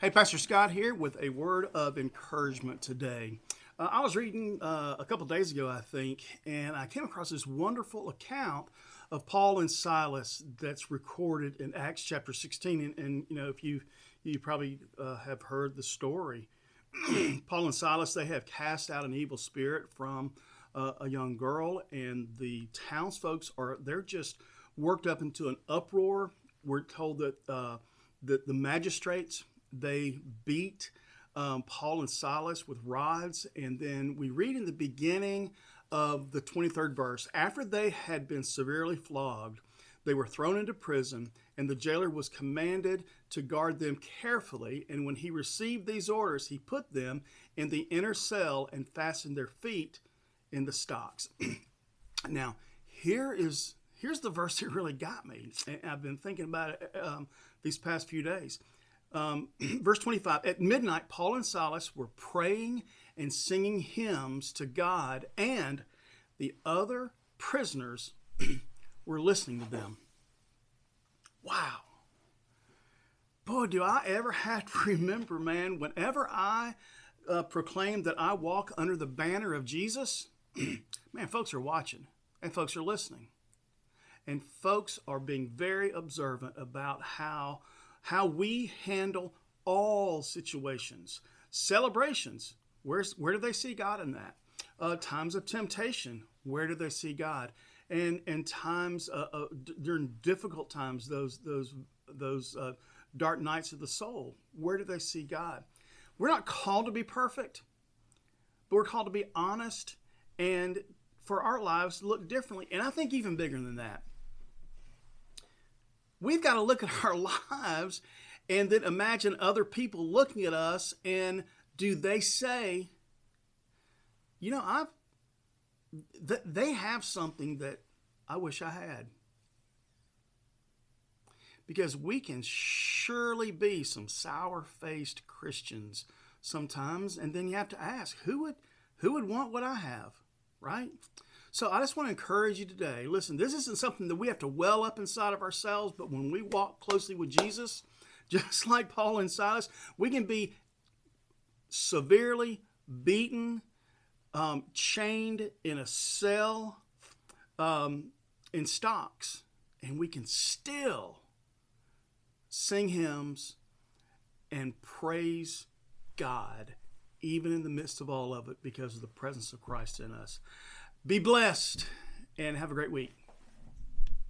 Hey, Pastor Scott here with a word of encouragement today. I was reading a couple days ago, I think, and I came across this wonderful account of Paul and Silas that's recorded in Acts chapter 16. And you know, if you probably have heard the story, Paul and Silas, they have cast out an evil spirit from a young girl, and the townsfolk they're just worked up into an uproar. We're told that the magistrates, they beat Paul and Silas with rods. And then we read in the beginning of the 23rd verse, after they had been severely flogged, they were thrown into prison, and the jailer was commanded to guard them carefully. And when he received these orders, he put them in the inner cell and fastened their feet in the stocks. Now, here's the verse that really got me. And I've been thinking about it these past few days. Verse 25, at midnight, Paul and Silas were praying and singing hymns to God, and the other prisoners were listening to them. Wow. Boy, do I ever have to remember, man, whenever I proclaim that I walk under the banner of Jesus, man, folks are watching and folks are listening. And folks are being very observant about how we handle all situations. Celebrations, where do they see God in that? Times of temptation, where do they see God? And times during difficult times, those dark nights of the soul, where do they see God? We're not called to be perfect, but we're called to be honest and for our lives to look differently. And I think even bigger than that, we've got to look at our lives and then imagine other people looking at us, and do they say, you know, they have something that I wish I had? Because we can surely be some sour-faced Christians sometimes, and then you have to ask, who would want what I have, right? So I just want to encourage you today. Listen, this isn't something that we have to well up inside of ourselves, but when we walk closely with Jesus, just like Paul and Silas, we can be severely beaten, chained in a cell, in stocks, and we can still sing hymns and praise God, even in the midst of all of it, because of the presence of Christ in us. Be blessed and have a great week.